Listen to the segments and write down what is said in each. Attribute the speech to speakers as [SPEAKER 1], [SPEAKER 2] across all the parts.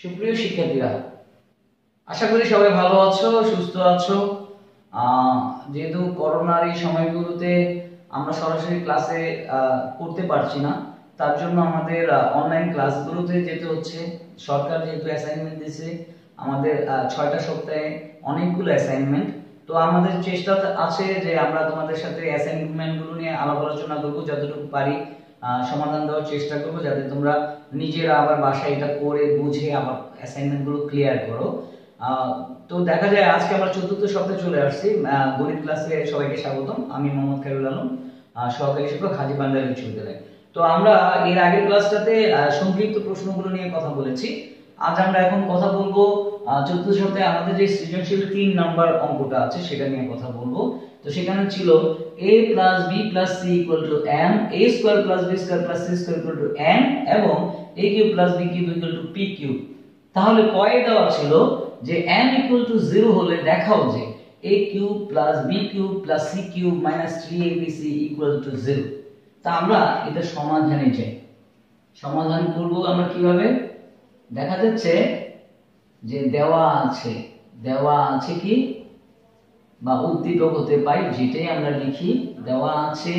[SPEAKER 1] সুপ্রিয় শিক্ষার্থীরা, আশা করি সবাই ভালো আছো, সুস্থ আছো। যেহেতু করোনার এই সময়গুলোতে আমরা সরাসরি ক্লাসে করতে পারছি না, তার জন্য আমাদের অনলাইন ক্লাসগুলোতে যেতে হচ্ছে। সরকার যেহেতু অ্যাসাইনমেন্ট দিয়েছে আমাদের 6টা সপ্তাহে অনেকগুলো অ্যাসাইনমেন্ট, তো আমাদের চেষ্টা আছে যে আমরা তোমাদের সাথে অ্যাসাইনমেন্টগুলো নিয়ে আলাপ আলোচনা করবো, যতটুকু পারি সমাধান দেওয়ার চেষ্টা করবো, যাতে তোমরা নিজেরা আবার বাসায় এটা করে বুঝে আবার অ্যাসাইনমেন্টগুলো ক্লিয়ার করো। তো দেখা যায় আজকে আমরা 4র্থ সপ্তাহে চলে আসছি। গণিত ক্লাসে সবাইকে স্বাগতম। আমি মোহাম্মদ খায়রুল আলম, সহকারী শিক্ষক, হাজী বান্দার বিশ্ববিদ্যালয়। তো আমরা এর আগের ক্লাসটাতে সংক্ষিপ্ত প্রশ্নগুলো নিয়ে কথা বলেছি। আজ আমরা এখন কথা বলবো 4র্থ সপ্তাহে আমাদের যে সৃজনশীল 3 নাম্বার অঙ্কটা আছে সেটা নিয়ে কথা বলবো। তো সেখানে ছিল a plus b plus c equal to m, a square plus b square plus c square equal to n এবং a cube plus b cube equal to p cube। তাহলে কয়ে দেওয়া ছিল যে n equal to 0 হলে দেখাও যে a cube plus b cube plus c cube minus 3abc equal to 0। তা আমরা এটা সমাধানে যাই। সমাধান করব আমরা কিভাবে? দেখা যাচ্ছে যে দেওয়া আছে কি বা উদ্দীপক হতে পাই, যেটাই আমরা লিখি। দেওয়া আছে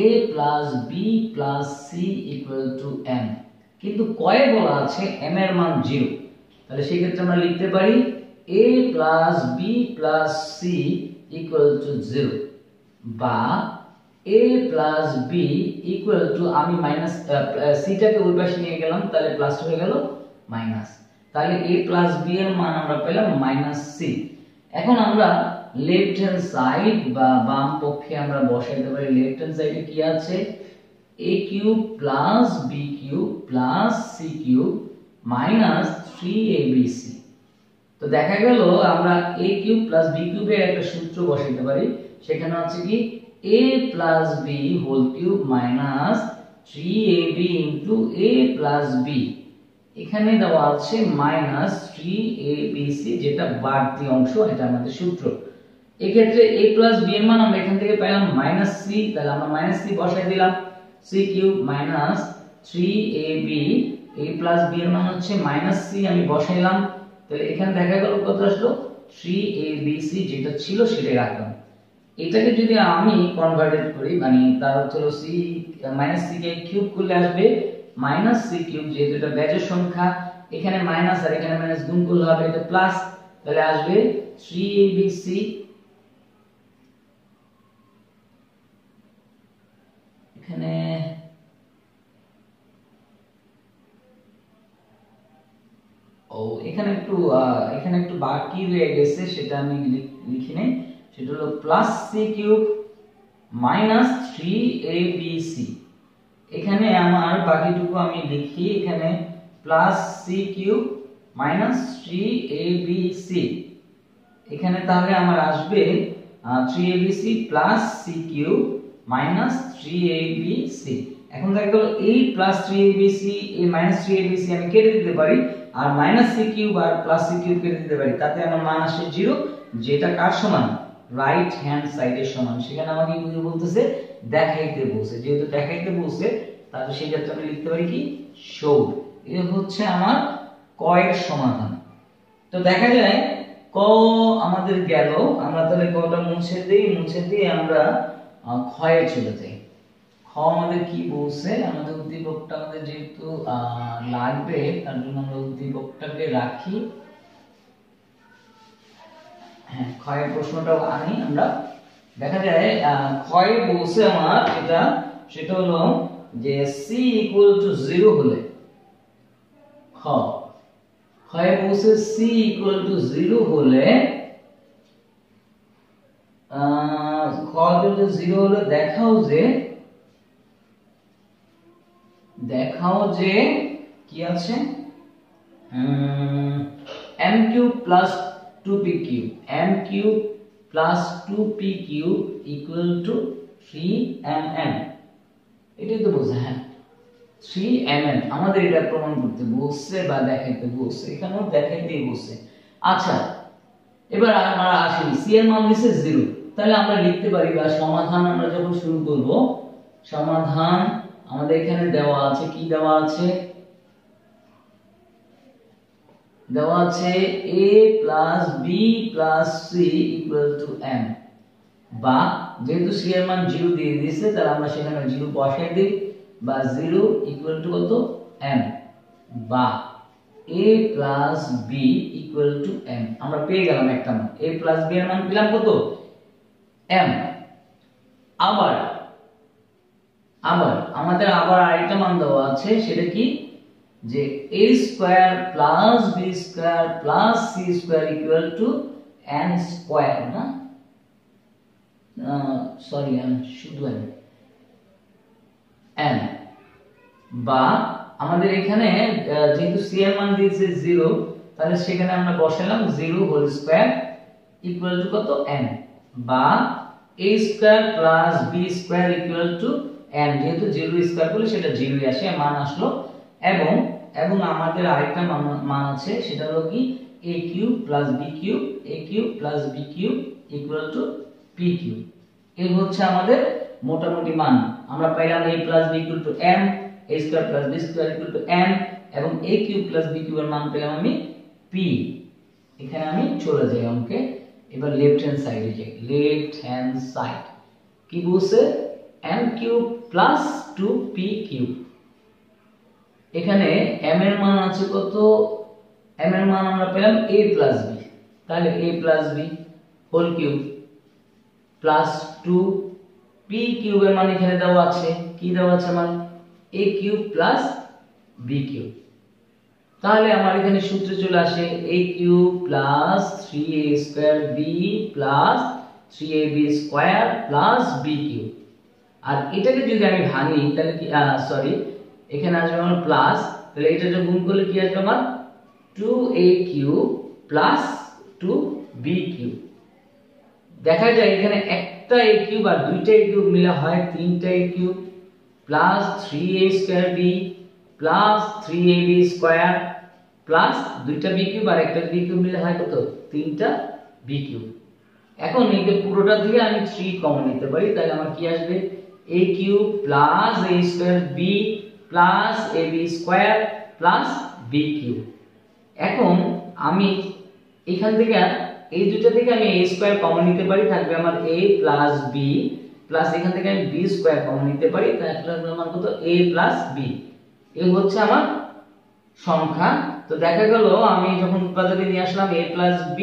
[SPEAKER 1] a plus b plus c equal to m, কিন্তু কয়ে বলা আছে m এর মান 0। তাহলে সেই ক্ষেত্রে আমরা লিখতে পারি a plus b plus c equal to 0 বা a plus b equal to, আমি মাইনাস c টাকে ওই পাশে নিয়ে গেলাম, তাহলে প্লাস হয়ে গেল মাইনাস। তাহলে a plus b এর মান আমরা পেলাম মাইনাস c। এখন আমরা লেফট হ্যান্ড সাইড বা বাম পক্ষে আমরা বসাইতে পারি। লেফট হ্যান্ড সাইডে কি আছে? a cube plus b cube plus c cube minus 3abc। তো দেখা গেল আমরা a কিউব প্লাস b কিউবের একটা সূত্র বসাইতে পারি। সেখানে আছে কি a plus b whole cube minus 3ab into a plus b। এখানে দেওয়া আছে মাইনাস 3abc, যেটা বাড়তি অংশ, এটা আমাদের সূত্র। এই ক্ষেত্রে a প্লাস b এর মান আমরা এখান থেকে পেলাম মাইনাস c, তাহলে আমরা মাইনাস c বসাই দিলাম। c cube minus 3ab, a plus b এর মান হচ্ছে মাইনাস c, আমি বসাইলাম। তাহলে এখানে দেখা গেল কত আসলো? 3abc, যেটা ছিল সেটাই রাখলাম। এটাকে যদি আমি কনভার্টেড করি, মানে তার অর্থ হলো c minus c K cube করলে আসবে মাইনাস c কিউব, যেহেতু এটা বেজোড় সংখ্যা, এখানে মাইনাস আর এখানে মাইনাস গুণ করলে হবে এটা প্লাস, তাহলে আসবে 3abc এখানে এখানে একটু বাকি রয়ে গেছে, সেটা আমি লিখি নেই। সেটা হলো plus c cube minus 3abc। এখানে আমার বাকিটুকু আমি লিখি, এখানে plus c cube minus 3abc। এখানে তাহলে আমার আসবে 3abc plus c cube minus 3abc। এখন দেখা গেল এই প্লাস 3abc এই মাইনাস 3abc আমি কেটে দিতে পারি, আর মাইনাস c কিউব আর প্লাস c কিউব কেটে দিতে পারি, তাতে আমার মান আসে 0, যেটা কার সমান? রাইট হ্যান্ড সাইডের সমান। সেখানে আমাকে কি বলতেছে? দেখাইতে বলছে। যেহেতু দেখাইতে বলছে, তাহলে সেই ক্ষেত্রে আমি লিখতে পারি কি শো। এটা হচ্ছে আমার কয়ের সমাধান। তো দেখা যায় ক আমাদের গেল, আমরা তাহলে কটা মুছে দিয়ে আমরা ক্ষয়ে চলে যাই। খ আমাদের কি বলছে? আমাদের উদ্দীপকটা আমাদের যেহেতু লাগবে, তার জন্য আমরা উদ্দীপকটাকে রাখি। হ্যাঁ, ক্ষয়ের প্রশ্নটাও আনি আমরা। দেখা যায় ক্ষয়ে বলছে আমার সেটা হলো যে c ইকুয়াল টু 0 হলে, ক্ষয়ে বলছে c ইকুয়াল টু 0 হলে, খ যদি 0 হলে দেখাও যে কি আছে? m cube plus 2p cube, m cube plus 2p cube equal to 3mn। এটাই তো বলছে। হ্যাঁ, 3mn আমাদের এটা প্রমাণ করতে বলছে বা দেখাইতে বলছে, এখানেও দেখাইতেই বলছে। আচ্ছা, এবার আমরা আসি c এর মান দিছে 0, তাহলে আমরা লিখতে পারি বা সমাধান আমরা যখন শুরু করব, সমাধান আমাদের এখানে দেওয়া আছে কি? দেওয়া আছে দেওয়া আছে a plus b plus c equal to m, বা যেহেতু c এর মান 0 দিয়ে দিয়েছে তাহলে আমরা সেখানে 0 বসাই দিই, বা 0 ইকুয়াল টু কত m, বা a plus b equal to m। আমরা পেয়ে গেলাম একটা মান, a প্লাস b এর মান পেলাম কত m। আবার আমাদের আরেকটা মান দেওয়া আছে, সেটা কি যে a square plus b square plus c square equal to n square, না সরি শুধু n, বা আমাদের এখানে যেহেতু c এর মান দিয়েছে 0 তাহলে সেখানে আমরা বসালাম 0 হোল স্কয়ার ইকুয়াল টু কত n, বা a square plus b square equal to n, যেহেতু 0 স্কয়ার করলে সেটা 0ই আসে, মান আসলো। এবং আমাদের আরেকটা মান আছে, সেটা হলো কি a cube plus b cube, a cube plus b cube equal to p cube. এই হচ্ছে আমাদের মোটামুটি মান। আমরা পাইলাম a plus b equal to m, a square plus b square equal to n, এবং a cube plus b cube এর মান পেলাম আমি p। এখানে আমি চলে যাই অঙ্কে, এবার লেফট হ্যান্ড সাইডে যাই। লেফট হ্যান্ড সাইড কি বলছে, m cube plus 2p cube. এখানে m এর মান আছে কত, m এর মান আমরা পেলাম a প্লাস b, তাহলে a plus b whole cube plus 2p cube এর মান এখানে দেওয়া আছে, কি দেওয়া আছে মান a cube plus b cube. তাহলে আমার এখানে সূত্র চলে আসে a cube plus 3a square b plus 3ab square plus b cube. আর এটাকে যদি আমি ভাঙি তাহলে কি সরি এখানে আসবে আমার প্লাস, তাহলে এটাকে গুণ করলে কি আসবে আমার 2a cube plus 2b cube. দেখা যায় এখানে একটা a কিউব আর দুইটা a কিউব মিলে হয় 3টা a cube plus 3a square b plus 3ab square plus দুইটা b কিউব আর একটা b কিউব মিলে হয় কত 3টা b কিউব। এখন এই পুরোটা থেকে আমি 3 কমন নিতে পারি, তাহলে আমার কি আসবে a cube plus a square b plus ab square plus b cube. এখন আমি এখান থেকে এই দুটো থেকে আমি a স্কয়ার কমন নিতে পারি, থাকবে আমার a প্লাস b প্লাস এখান থেকে আমি b স্কয়ার কমন নিতে পারি, তাহলে আমার কত a প্লাস b। এই হচ্ছে আমার সংখ্যা। তো দেখা গেল আমি যখন উৎপাদকে নিয়ে আসলাম a প্লাস b,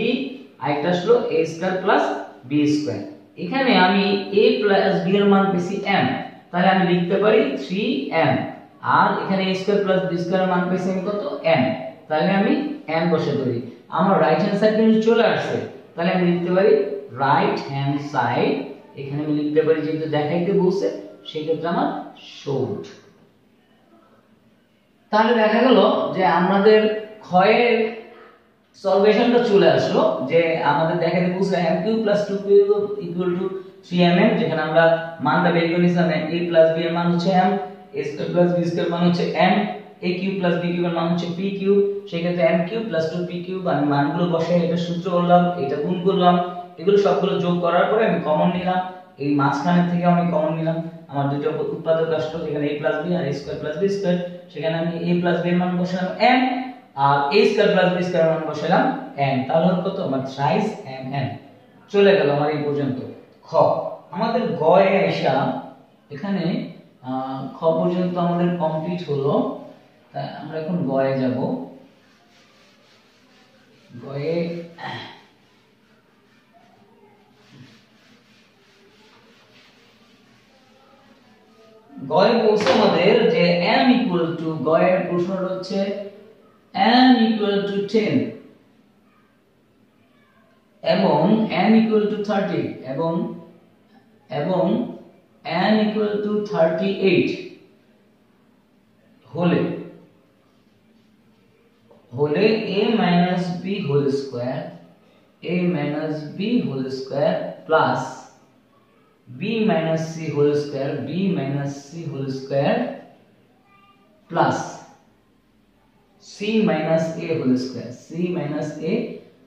[SPEAKER 1] আরেকটা আসলো a square plus b square. এখানে আমি a প্লাস b এর মান পেয়েছি m, তাহলে আমি লিখতে পারি 3m, আর এখানে a square plus b square এর মান পেয়েছি আমি কত m, তাহলে আমি m বসে দিই। আমার রাইট হ্যান্ড সাইড কিন্তু চলে আসছে, তাহলে আমি লিখতে পারি রাইট হ্যান্ড সাইড, এখানে আমি লিখতে পারি যেহেতু দেখাইতে বলছে সেই ক্ষেত্রে আমার শোড। তাহলে দেখা গেল যে আমাদের ক্ষয়ের সলভেশনটা চলে আসলো, যে আমাদের দেখাইতে বলছে m cube plus 2p equal to 3mm, যেখানে আমরা মানটা বের করে নিয়েছিলাম a প্লাস b এর মান হচ্ছে m, a square plus b square মান হচ্ছে m, a cube plus b cube এর মান হচ্ছে p কিউব। সেই ক্ষেত্রে m cube plus 2p cube আমি মানগুলো বসাই এটা সূত্র করলাম, এটা গুণ করলাম, এগুলো সবগুলো যোগ করার পরে আমি কমন নিলাম, এই মাঝখানে থেকে আমি কমন নিলাম, আমার দুটো উৎপাদক আসলো যেখানে a প্লাস b আর a square plus b square, সেখানে আমি a প্লাস b এর মান বসালাম m, আর a square plus b square এর মান বসালাম n, তাহলে কত আমার সাইজ mn। চলে গেল আমার এই পর্যন্ত খ। আমাদের গ এ আইসা এখানে খ পর্যন্ত আমাদের কমপ্লিট হলো, তাই আমরা এখন গ এ যাব। গ এ বলছে আমাদের যে m ইকুয়াল টু, এর প্রশ্নটা হচ্ছে m ইকুয়াল টু 10 এবং n ইকুয়াল টু 30 এবং n ইকুয়াল টু 38 হলে a minus b whole square, a minus b whole square plus b minus c whole square, b minus c whole square plus c minus a whole square, c minus a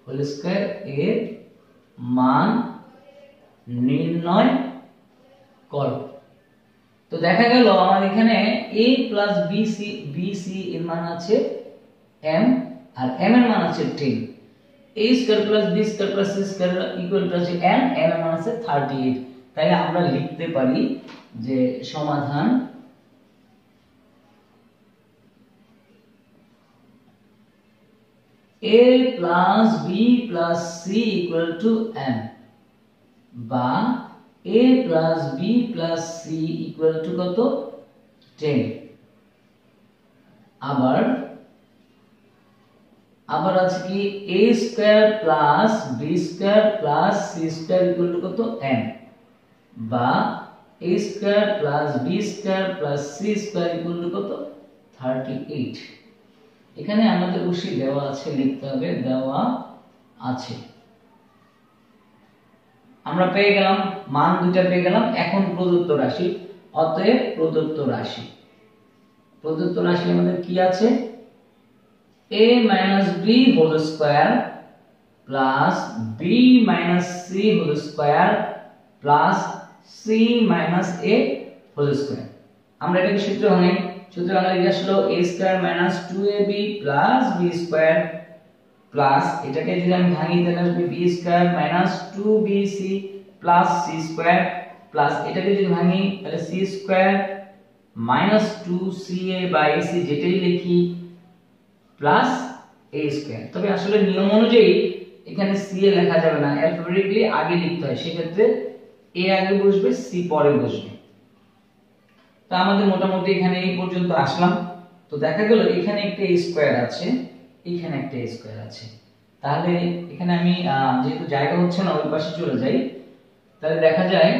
[SPEAKER 1] whole square এর মান নির্ণয় কর। তো দেখা গেল আমার এখানে a plus bc এর মান আছে m, আর m এর মান আছে 10। a square plus b square plus c square equal to আছে n এর মান আছে 38। তাহলে আমরা লিখতে পারি যে সমাধান a plus b plus c equal to n বা a plus b plus c equal to কত 10। আবার আছে কি a square plus b square plus c square equal to কত n বা a square plus b square plus c square equal to কত 38। এখানে আমাদের অবশ্যই দেওয়া আছে, লিখতে হবে দেওয়া আছে। আমরা পেয়ে গেলাম মান দুটো পেয়ে গেলাম। এখন প্রদত্ত রাশি, অতএব প্রদত্ত রাশি আমাদের কি আছে a b whole square plus b c whole square plus c a whole square. আমরা এটাকে সূত্র ভাঙাই। সূত্র ভাঙালে কি আসলো a square minus 2ab plus b square plus এটাকে যদি আমি ভাঙি তাহলে আসবে b square minus 2bc plus c square plus এটাকে যদি ভাঙি তাহলে c square minus 2ca by c যেটাই লিখি প্লাস a স্কয়ার। তবে আসলে নিয়ম অনুযায়ী এখানে c এ লেখা যাবে না, অ্যালফাবেটিক্যালি আগে লিখতে হয়। সেক্ষেত্রে a আগে বসবে, c পরে বসবে। তো আমাদের মোটামুটি এখানে এই পর্যন্ত আসলাম। তো দেখা গেল এখানে একটা a স্কয়ার আছে, এখানে একটা a স্কয়ার আছে। তাহলে এখানে আমি যেহেতু জায়গা হচ্ছে না ওই পাশে চলে যাই। তাহলে দেখা যায়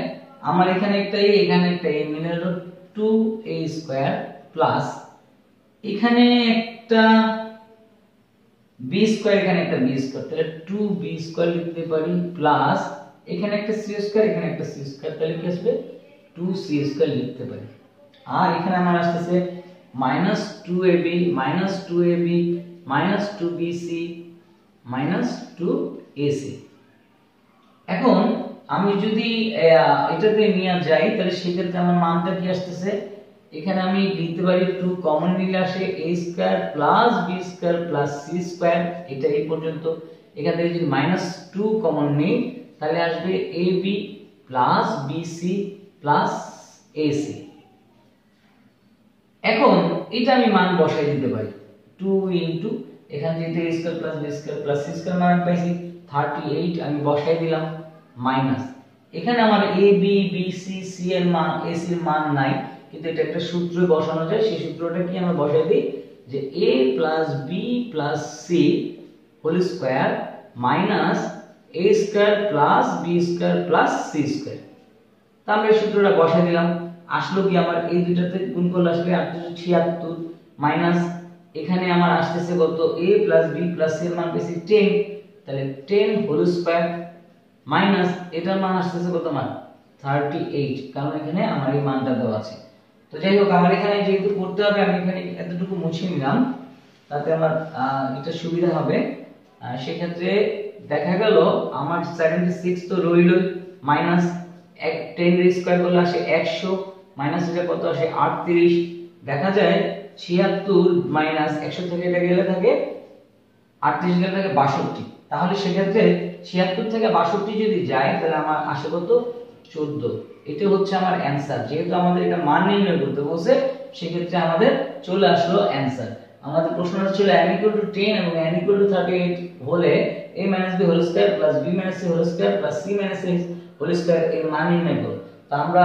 [SPEAKER 1] আমার এখানে একটা a এখানে একটা a মিলে হলো 2a স্কয়ার প্লাস এখানে একটা b স্কয়ার এখানে একটা b স্কয়ার, তাহলে 2b স্কয়ার লিখতে পারি প্লাস এখানে একটা c স্কয়ার এখানে একটা c স্কয়ার, তাহলে কি আসবে 2c স্কয়ার লিখতে পারি। আর এখানে আমার আসছে minus 2ab minus 2ab minus 2bc minus 2ac। এখন আমি যদি এটাতে নিয়ে যাই তাহলে সেক্ষেত্রে আমার মানটা কি আসছে, এখানে আমি লিখতে পারি 2 কমন নিলে আসে a square plus b square plus c square, এটা এই পর্যন্ত। এখান থেকে যদি মাইনাস 2 কমন নেই তাহলে আসবে ab plus bc plus ac। এখন এটা আমি মান বসাই দিতে পারি 2 ইনটু এখানে যেটা a square plus b square plus c square মান পাইছি 38 আমি বসাই দিলাম মাইনাস এখানে আমার a b b c c এর মান ac এর মান নাই, কিন্তু এটা একটা সূত্রে বসানো যায়। সেই সূত্রটা কি আমরা বসাই দিই যে a plus b plus c whole square minus a square plus b square plus c square. তা আমরা এই সূত্রটা বসাই দিলাম। আসলো কি আমার এই দুইটাতে গুণ করলে আসবে 876 মাইনাস এখানে আমার আসতেছে কত a plus b plus c এর মান পেয়েছি 10, তাহলে 10 হোল স্কয়ার মাইনাস এটার মান আসতেছে কত মান 38, কারণ এখানে আমার এই মানটা দেওয়া আছে। তো যাই হোক আমার এখানে যেহেতু করতে হবে আমি এখানে এতটুকু মুছে নিলাম, তাতে আমার এটা সুবিধা হবে। সেক্ষেত্রে দেখা গেল আমার 76 তো রইলই মাইনাস 10 এর স্কয়ার করলে আসে 100 মাইনাস এটা কত আসে 38। দেখা যায় 76 মাইনাস 100 থেকে এটা গেলে থাকে 38 গেলে থাকে 62। তাহলে সেক্ষেত্রে 76 থেকে 62 যদি যায় তাহলে আমার আসে কত 14। এটা হচ্ছে আমার অ্যানসার। যেহেতু আমাদের এটা মান নির্ণয় করতে বলছে সেক্ষেত্রে আমাদের চলে আসলো অ্যানসার। আমাদের প্রশ্নটা ছিল n = 10 এবং n = 38 হলে a - b whole square plus b - c whole square plus c - a whole square এর মান নির্ণয় করো। তো আমরা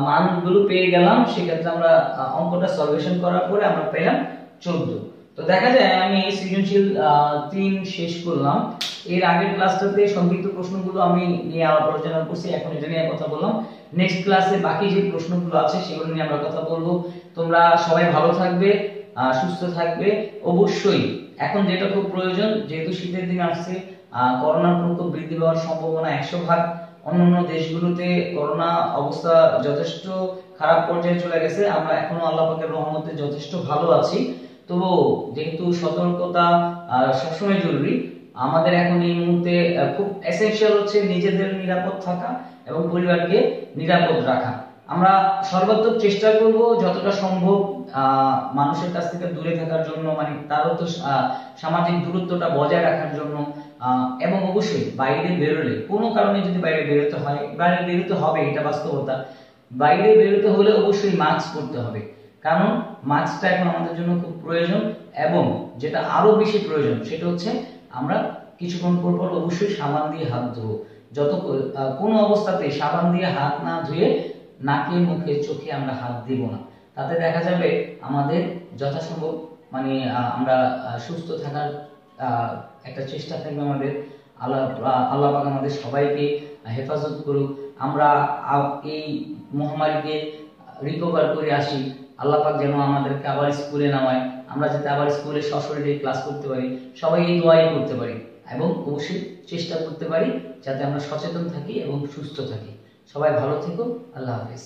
[SPEAKER 1] মানগুলো পেয়ে গেলাম। সেক্ষেত্রে আমরা অঙ্কটা সলিউশন করার পরে আমরা পেলাম 14। তো দেখা যায় আমি এই সৃজনশীল 3 শেষ করলাম। এর আগের ক্লাসটাতে সংক্ষিপ্ত প্রশ্নগুলো আমি নিয়ে আলোচনা করছি, এখন এটা নিয়ে কথা বললাম। নেক্সট ক্লাসে বাকি যে প্রশ্নগুলো আছে সেগুলো নিয়ে আমরা কথা বলবো। তোমরা সবাই ভালো থাকবে, সুস্থ থাকবে। অবশ্যই এখন যেটা খুব প্রয়োজন, যেহেতু শীতের দিন আসছে, করোনার প্রকোপ বৃদ্ধি পাওয়ার সম্ভাবনা 100 ভাগ। অন্যান্য দেশগুলোতে করোনা অবস্থা যথেষ্ট খারাপ পর্যায়ে চলে গেছে, আমরা এখনো আল্লাহ পাকের রহমতে যথেষ্ট ভালো আছি। তবু যেহেতু সতর্কতা সবসময় জরুরি, আমাদের এখন এই মুহূর্তে খুব এসেনশিয়াল হচ্ছে নিজেদের নিরাপদ থাকা এবং পরিবারকে নিরাপদ রাখা। আমরা সর্বাত্মক চেষ্টা করব যতটা সম্ভব মানুষের কাছ থেকে দূরে থাকার জন্য, মানে তারও তো সামাজিক দূরত্বটা বজায় রাখার জন্য। এবং অবশ্যই বাইরে বেরোলে, কোনো কারণে যদি বাইরে বেরোতে হয়, বাইরে বেরোতে হবে, এটা বাস্তবতা। বাইরে বেরোতে হলে অবশ্যই মাস্ক পরতে হবে, কারণ মাস্কটা এখন আমাদের জন্য খুব প্রয়োজন। এবং যেটা আরো বেশি প্রয়োজন সেটা হচ্ছে আমরা কিছুক্ষণ পর পর অবশ্যই সাবান দিয়ে হাত ধোবো। কোনো অবস্থাতে সাবান দিয়ে হাত না ধুয়ে নাকে, মুখে, চোখে আমরা হাত দিব না। তাতে দেখা যাবে আমাদের যথাসম্ভব মানে আমরা সুস্থ থাকার একটা চেষ্টা থাকবে আমাদের। আল্লাহ পাক আমাদের সবাইকে হেফাজত করুক। আমরা এই মহামারীকে রিকভার করে আসি। আল্লাহ পাক যেন আমাদেরকে আবার স্কুলে নামায়, আমরা যাতে আবার স্কুলে সশরীরে ক্লাস করতে পারি, সবাই এই দোয়াই করতে পারি এবং অবশ্যই চেষ্টা করতে পারি যাতে আমরা সচেতন থাকি এবং সুস্থ থাকি। সবাই ভালো থেকো। আল্লাহ হাফেজ।